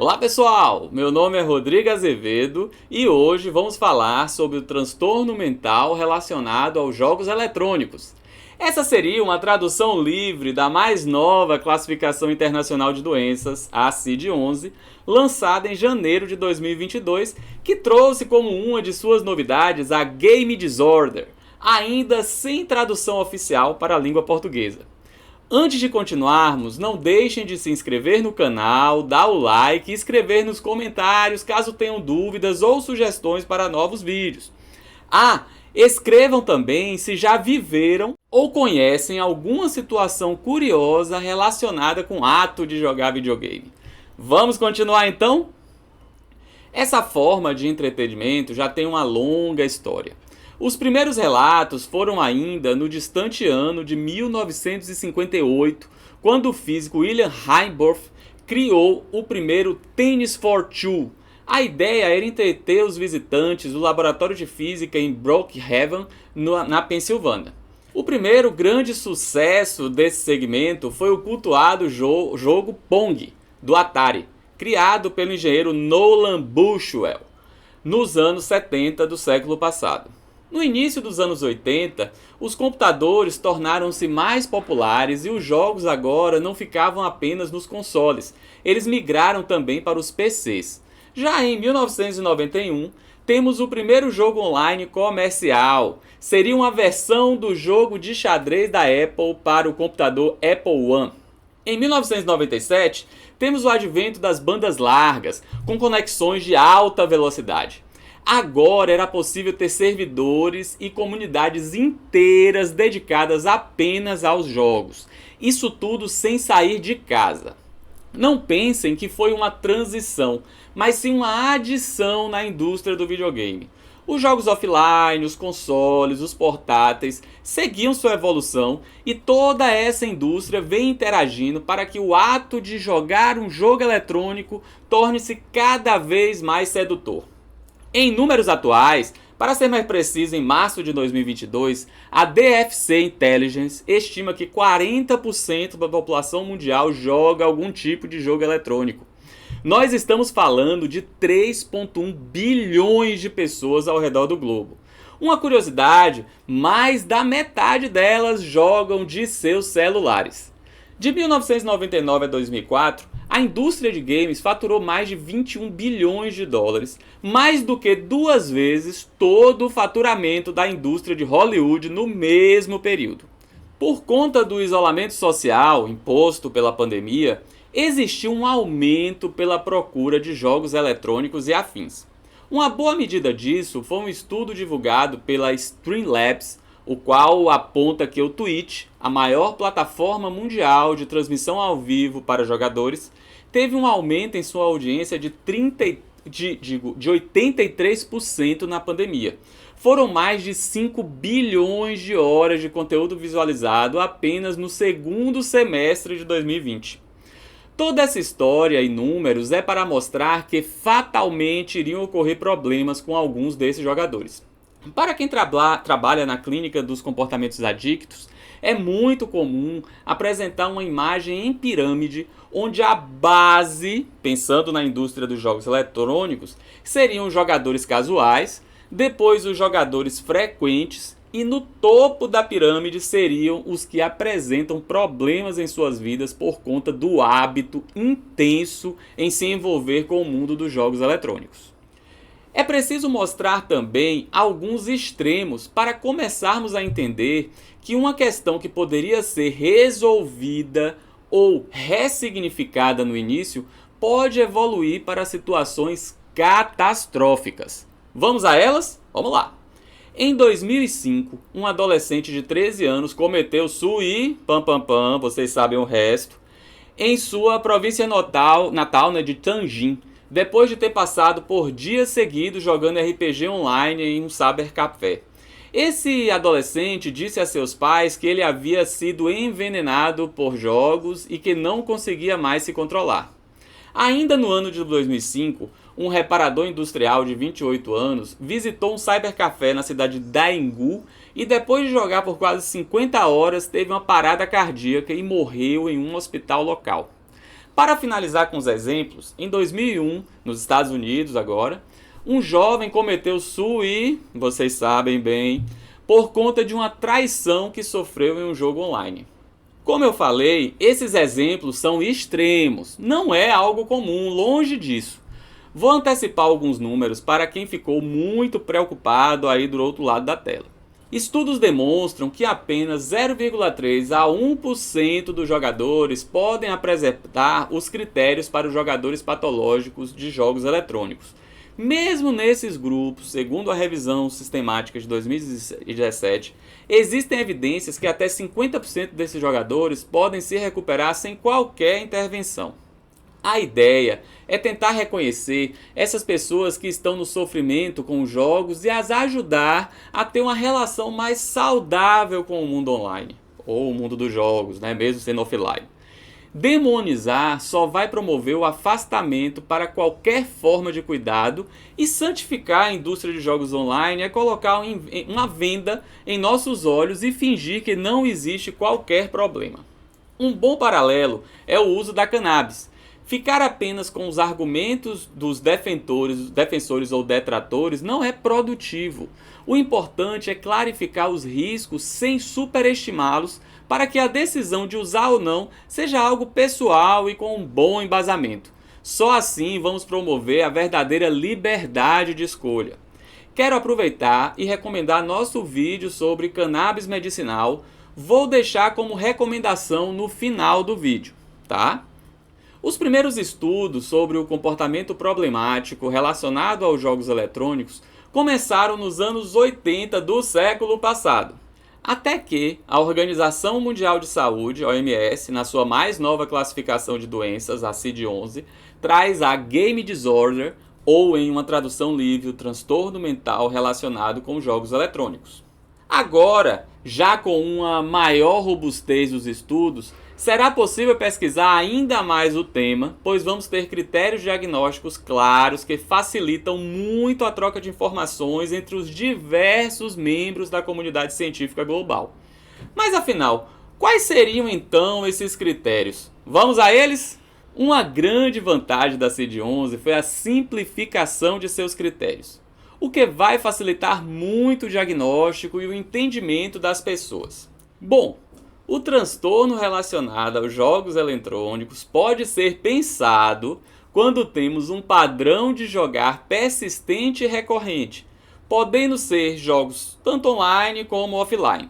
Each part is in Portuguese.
Olá pessoal, meu nome é Rodrigo Azevedo e hoje vamos falar sobre o transtorno mental relacionado aos jogos eletrônicos. Essa seria uma tradução livre da mais nova classificação internacional de doenças, a CID-11, lançada em janeiro de 2022, que trouxe como uma de suas novidades a Game Disorder, ainda sem tradução oficial para a língua portuguesa. Antes de continuarmos, não deixem de se inscrever no canal, dar o like e escrever nos comentários caso tenham dúvidas ou sugestões para novos vídeos. Escrevam também se já viveram ou conhecem alguma situação curiosa relacionada com o ato de jogar videogame. Vamos continuar então? Essa forma de entretenimento já tem uma longa história. Os primeiros relatos foram ainda no distante ano de 1958, quando o físico William Heimdorff criou o primeiro Tennis for Two. A ideia era entreter os visitantes do laboratório de física em Brookhaven, na Pensilvânia. O primeiro grande sucesso desse segmento foi o cultuado jogo Pong, do Atari, criado pelo engenheiro Nolan Bushnell, nos anos 70 do século passado. No início dos anos 80, os computadores tornaram-se mais populares e os jogos agora não ficavam apenas nos consoles, eles migraram também para os PCs. Já em 1991, temos o primeiro jogo online comercial. Seria uma versão do jogo de xadrez da Apple para o computador Apple One. Em 1997, temos o advento das bandas largas, com conexões de alta velocidade. Agora era possível ter servidores e comunidades inteiras dedicadas apenas aos jogos. Isso tudo sem sair de casa. Não pensem que foi uma transição, mas sim uma adição na indústria do videogame. Os jogos offline, os consoles, os portáteis seguiam sua evolução e toda essa indústria vem interagindo para que o ato de jogar um jogo eletrônico torne-se cada vez mais sedutor. Em números atuais, para ser mais preciso, em março de 2022, a DFC Intelligence estima que 40% da população mundial joga algum tipo de jogo eletrônico. Nós estamos falando de 3,1 bilhões de pessoas ao redor do globo. Uma curiosidade, mais da metade delas jogam de seus celulares. De 1999 a 2004, a indústria de games faturou mais de 21 bilhões de dólares, mais do que 2 vezes todo o faturamento da indústria de Hollywood no mesmo período. Por conta do isolamento social imposto pela pandemia, existiu um aumento pela procura de jogos eletrônicos e afins. Uma boa medida disso foi um estudo divulgado pela Streamlabs, o qual aponta que o Twitch, a maior plataforma mundial de transmissão ao vivo para jogadores, teve um aumento em sua audiência de 83% na pandemia. Foram mais de 5 bilhões de horas de conteúdo visualizado apenas no segundo semestre de 2020. Toda essa história e números é para mostrar que fatalmente iriam ocorrer problemas com alguns desses jogadores. Para quem trabalha na clínica dos comportamentos adictos, é muito comum apresentar uma imagem em pirâmide onde a base, pensando na indústria dos jogos eletrônicos, seriam os jogadores casuais, depois os jogadores frequentes e no topo da pirâmide seriam os que apresentam problemas em suas vidas por conta do hábito intenso em se envolver com o mundo dos jogos eletrônicos. É preciso mostrar também alguns extremos para começarmos a entender que uma questão que poderia ser resolvida ou ressignificada no início pode evoluir para situações catastróficas. Vamos a elas? Vamos lá! Em 2005, um adolescente de 13 anos cometeu vocês sabem o resto, em sua província natal de Tianjin, depois de ter passado por dias seguidos jogando RPG online em um cybercafé. Esse adolescente disse a seus pais que ele havia sido envenenado por jogos e que não conseguia mais se controlar. Ainda no ano de 2005, um reparador industrial de 28 anos visitou um cybercafé na cidade de Daegu e depois de jogar por quase 50 horas teve uma parada cardíaca e morreu em um hospital local. Para finalizar com os exemplos, em 2001, nos Estados Unidos agora, um jovem cometeu vocês sabem bem, por conta de uma traição que sofreu em um jogo online. Como eu falei, esses exemplos são extremos, não é algo comum, longe disso. Vou antecipar alguns números para quem ficou muito preocupado aí do outro lado da tela. Estudos demonstram que apenas 0,3 a 1% dos jogadores podem apresentar os critérios para os jogadores patológicos de jogos eletrônicos. Mesmo nesses grupos, segundo a revisão sistemática de 2017, existem evidências que até 50% desses jogadores podem se recuperar sem qualquer intervenção. A ideia é tentar reconhecer essas pessoas que estão no sofrimento com os jogos e as ajudar a ter uma relação mais saudável com o mundo online, ou o mundo dos jogos, mesmo sendo offline. Demonizar só vai promover o afastamento para qualquer forma de cuidado, e santificar a indústria de jogos online é colocar uma venda em nossos olhos e fingir que não existe qualquer problema. Um bom paralelo é o uso da cannabis. Ficar apenas com os argumentos dos defensores ou detratores não é produtivo. O importante é clarificar os riscos sem superestimá-los, para que a decisão de usar ou não seja algo pessoal e com um bom embasamento. Só assim vamos promover a verdadeira liberdade de escolha. Quero aproveitar e recomendar nosso vídeo sobre cannabis medicinal. Vou deixar como recomendação no final do vídeo, tá? Os primeiros estudos sobre o comportamento problemático relacionado aos jogos eletrônicos começaram nos anos 80 do século passado. Até que a Organização Mundial de Saúde, OMS, na sua mais nova classificação de doenças, a CID-11, traz a Game Disorder, ou em uma tradução livre, o transtorno mental relacionado com jogos eletrônicos. Agora, já com uma maior robustez dos estudos, será possível pesquisar ainda mais o tema, pois vamos ter critérios diagnósticos claros que facilitam muito a troca de informações entre os diversos membros da comunidade científica global. Mas afinal, quais seriam então esses critérios? Vamos a eles? Uma grande vantagem da CID-11 foi a simplificação de seus critérios, o que vai facilitar muito o diagnóstico e o entendimento das pessoas. Bom, o transtorno relacionado aos jogos eletrônicos pode ser pensado quando temos um padrão de jogar persistente e recorrente, podendo ser jogos tanto online como offline.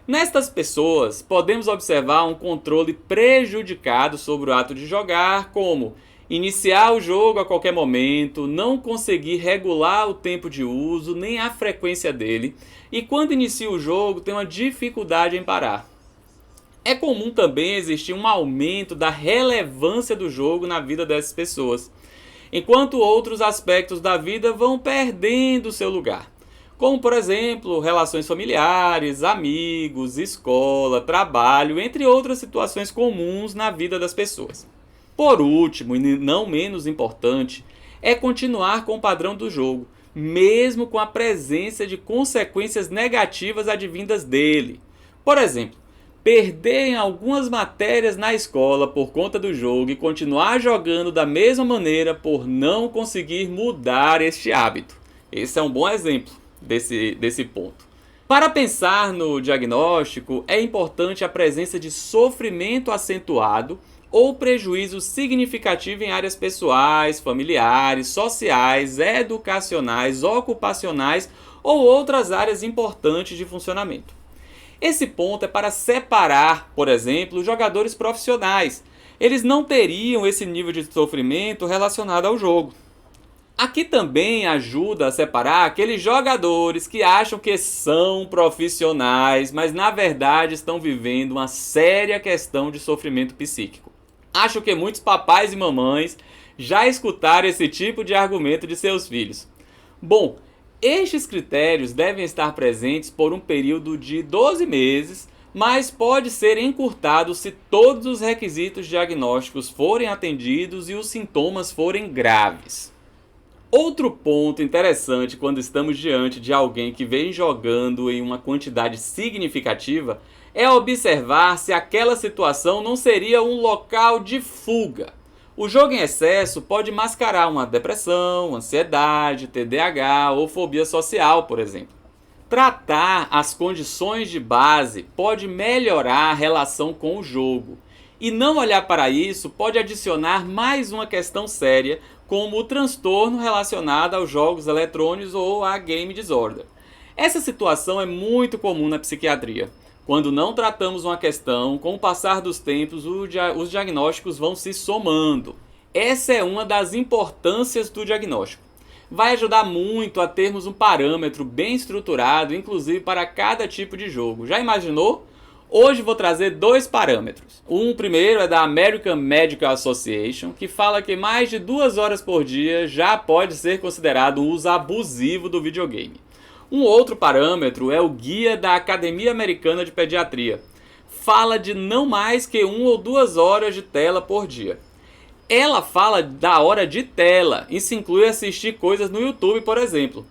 Nestas pessoas, podemos observar um controle prejudicado sobre o ato de jogar, como iniciar o jogo a qualquer momento, não conseguir regular o tempo de uso nem a frequência dele, e quando inicia o jogo tem uma dificuldade em parar. É comum também existir um aumento da relevância do jogo na vida dessas pessoas, enquanto outros aspectos da vida vão perdendo seu lugar, como por exemplo relações familiares, amigos, escola, trabalho, entre outras situações comuns na vida das pessoas. Por último, e não menos importante, é continuar com o padrão do jogo, mesmo com a presença de consequências negativas advindas dele. Por exemplo, perder em algumas matérias na escola por conta do jogo e continuar jogando da mesma maneira por não conseguir mudar este hábito. Esse é um bom exemplo desse ponto. Para pensar no diagnóstico, é importante a presença de sofrimento acentuado ou prejuízo significativo em áreas pessoais, familiares, sociais, educacionais, ocupacionais ou outras áreas importantes de funcionamento. Esse ponto é para separar, por exemplo, os jogadores profissionais. Eles não teriam esse nível de sofrimento relacionado ao jogo. Aqui também ajuda a separar aqueles jogadores que acham que são profissionais, mas na verdade estão vivendo uma séria questão de sofrimento psíquico. Acho que muitos papais e mamães já escutaram esse tipo de argumento de seus filhos. Bom, estes critérios devem estar presentes por um período de 12 meses, mas pode ser encurtado se todos os requisitos diagnósticos forem atendidos e os sintomas forem graves. Outro ponto interessante quando estamos diante de alguém que vem jogando em uma quantidade significativa é observar se aquela situação não seria um local de fuga. O jogo em excesso pode mascarar uma depressão, ansiedade, TDAH ou fobia social, por exemplo. Tratar as condições de base pode melhorar a relação com o jogo. E não olhar para isso pode adicionar mais uma questão séria, como o transtorno relacionado aos jogos eletrônicos ou a game disorder. Essa situação é muito comum na psiquiatria. Quando não tratamos uma questão, com o passar dos tempos, os diagnósticos vão se somando. Essa é uma das importâncias do diagnóstico. Vai ajudar muito a termos um parâmetro bem estruturado, inclusive para cada tipo de jogo. Já imaginou? Hoje vou trazer 2 parâmetros. Um primeiro é da American Medical Association, que fala que mais de 2 horas por dia já pode ser considerado um uso abusivo do videogame. Um outro parâmetro é o Guia da Academia Americana de Pediatria. Fala de não mais que 1 ou 2 horas de tela por dia. Ela fala da hora de tela, isso inclui assistir coisas no YouTube, por exemplo.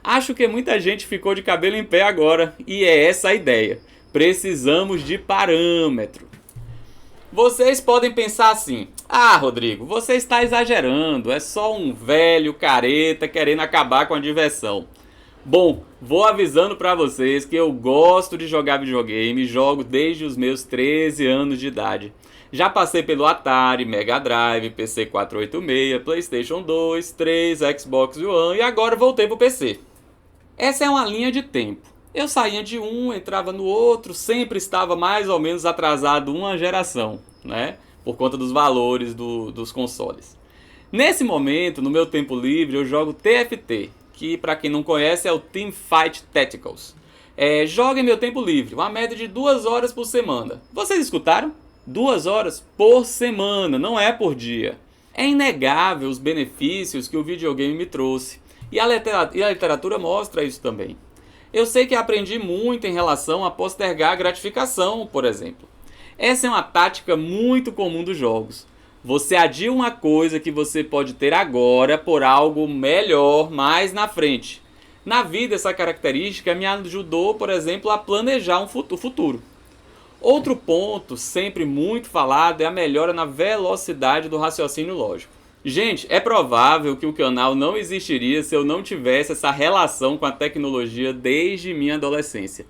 Acho que muita gente ficou de cabelo em pé agora, e é essa a ideia. Precisamos de parâmetro. Vocês podem pensar assim: ah, Rodrigo, você está exagerando, é só um velho careta querendo acabar com a diversão. Bom, vou avisando para vocês que eu gosto de jogar videogame, jogo desde os meus 13 anos de idade. Já passei pelo Atari, Mega Drive, PC 486, PlayStation 2, 3, Xbox One e agora voltei pro PC. Essa é uma linha de tempo. Eu saía de um, entrava no outro, sempre estava mais ou menos atrasado uma geração, né? Por conta dos valores dos consoles. Nesse momento, no meu tempo livre, eu jogo TFT, que para quem não conhece é o Teamfight Tacticals. Jogo em meu tempo livre, uma média de 2 horas por semana. Vocês escutaram? 2 horas por semana, não é por dia. É inegável os benefícios que o videogame me trouxe. E a literatura mostra isso também. Eu sei que aprendi muito em relação a postergar a gratificação, por exemplo. Essa é uma tática muito comum dos jogos. Você adia uma coisa que você pode ter agora por algo melhor mais na frente. Na vida, essa característica me ajudou, por exemplo, a planejar o futuro. Outro ponto, sempre muito falado, é a melhora na velocidade do raciocínio lógico. Gente, é provável que o canal não existiria se eu não tivesse essa relação com a tecnologia desde minha adolescência.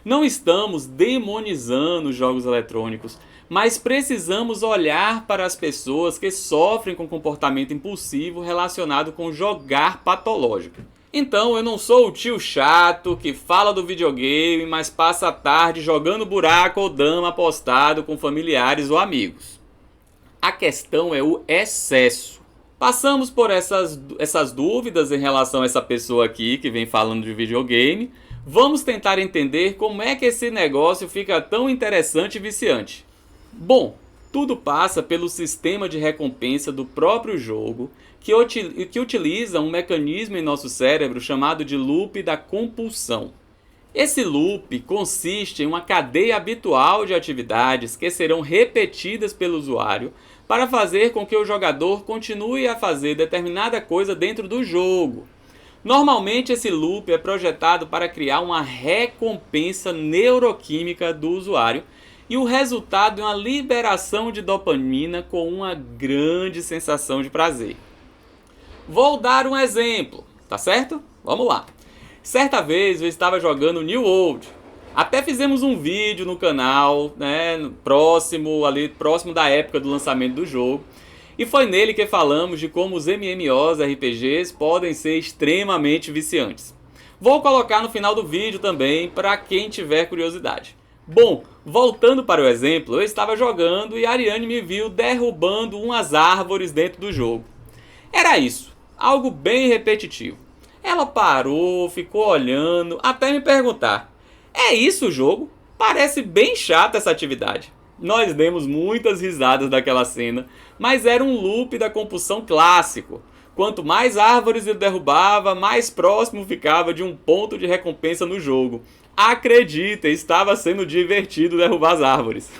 Não estamos demonizando os jogos eletrônicos, mas precisamos olhar para as pessoas que sofrem com comportamento impulsivo relacionado com jogar patológico. Então eu não sou o tio chato que fala do videogame, mas passa a tarde jogando buraco ou dama apostado com familiares ou amigos. A questão é o excesso. Passamos por essas dúvidas em relação a essa pessoa aqui que vem falando de videogame. Vamos tentar entender como é que esse negócio fica tão interessante e viciante. Bom, tudo passa pelo sistema de recompensa do próprio jogo, que utiliza um mecanismo em nosso cérebro chamado de loop da compulsão. Esse loop consiste em uma cadeia habitual de atividades que serão repetidas pelo usuário para fazer com que o jogador continue a fazer determinada coisa dentro do jogo. Normalmente esse loop é projetado para criar uma recompensa neuroquímica do usuário e o resultado é uma liberação de dopamina com uma grande sensação de prazer. Vou dar um exemplo, tá certo? Vamos lá. Certa vez eu estava jogando New World. Até fizemos um vídeo no canal, né, próximo da época do lançamento do jogo. E foi nele que falamos de como os MMOs RPGs podem ser extremamente viciantes. Vou colocar no final do vídeo também para quem tiver curiosidade. Bom, voltando para o exemplo, eu estava jogando e a Ariane me viu derrubando umas árvores dentro do jogo. Era isso, algo bem repetitivo. Ela parou, ficou olhando, até me perguntar: é isso o jogo? Parece bem chata essa atividade. Nós demos muitas risadas daquela cena, mas era um loop da compulsão clássico. Quanto mais árvores ele derrubava, mais próximo ficava de um ponto de recompensa no jogo. Acredita, estava sendo divertido derrubar as árvores.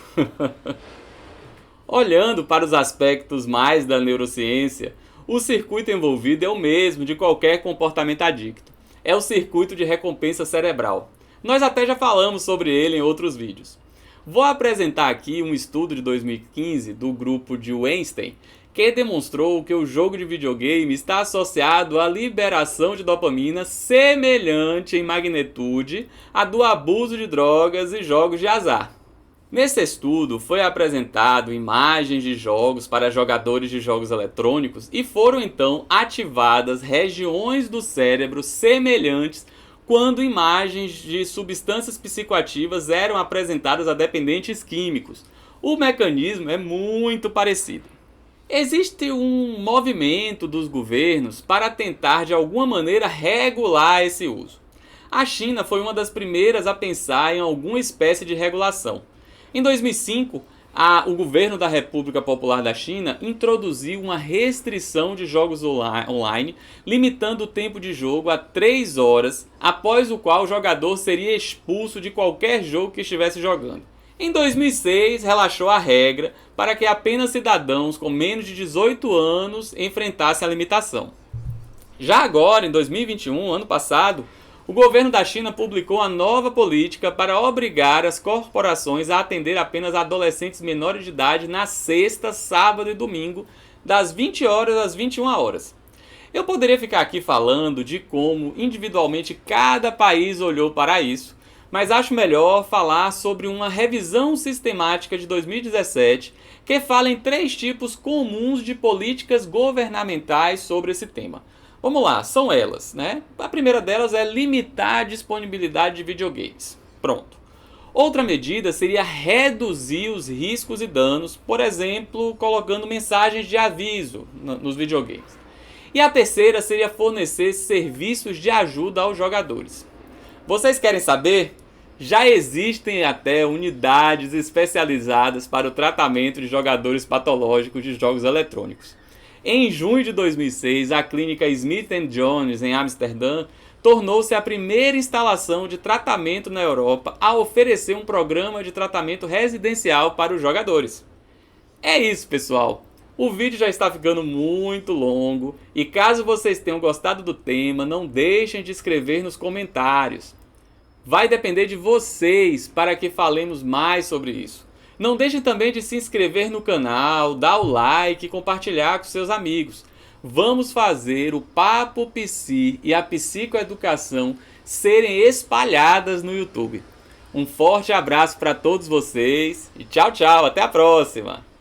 Olhando para os aspectos mais da neurociência, o circuito envolvido é o mesmo de qualquer comportamento adicto. É o circuito de recompensa cerebral. Nós até já falamos sobre ele em outros vídeos. Vou apresentar aqui um estudo de 2015 do grupo de Weinstein, que demonstrou que o jogo de videogame está associado à liberação de dopamina semelhante em magnitude à do abuso de drogas e jogos de azar. Nesse estudo foi apresentado imagens de jogos para jogadores de jogos eletrônicos e foram então ativadas regiões do cérebro semelhantes quando imagens de substâncias psicoativas eram apresentadas a dependentes químicos. O mecanismo é muito parecido. Existe um movimento dos governos para tentar de alguma maneira regular esse uso. A China foi uma das primeiras a pensar em alguma espécie de regulação. Em 2005, o governo da República Popular da China introduziu uma restrição de jogos online, limitando o tempo de jogo a 3 horas, após o qual o jogador seria expulso de qualquer jogo que estivesse jogando. Em 2006, relaxou a regra para que apenas cidadãos com menos de 18 anos enfrentassem a limitação. Já agora, em 2021, ano passado, o governo da China publicou uma nova política para obrigar as corporações a atender apenas adolescentes menores de idade na sexta, sábado e domingo, das 20 horas às 21 horas. Eu poderia ficar aqui falando de como individualmente cada país olhou para isso, mas acho melhor falar sobre uma revisão sistemática de 2017 que fala em 3 tipos comuns de políticas governamentais sobre esse tema. Vamos lá, são elas, né? A primeira delas é limitar a disponibilidade de videogames. Pronto. Outra medida seria reduzir os riscos e danos, por exemplo, colocando mensagens de aviso nos videogames. E a terceira seria fornecer serviços de ajuda aos jogadores. Vocês querem saber? Já existem até unidades especializadas para o tratamento de jogadores patológicos de jogos eletrônicos. Em junho de 2006, a clínica Smith & Jones, em Amsterdã, tornou-se a primeira instalação de tratamento na Europa a oferecer um programa de tratamento residencial para os jogadores. É isso, pessoal! O vídeo já está ficando muito longo e caso vocês tenham gostado do tema, não deixem de escrever nos comentários. Vai depender de vocês para que falemos mais sobre isso. Não deixem também de se inscrever no canal, dar o like e compartilhar com seus amigos. Vamos fazer o Papo Psi e a psicoeducação serem espalhadas no YouTube. Um forte abraço para todos vocês e tchau, tchau, até a próxima!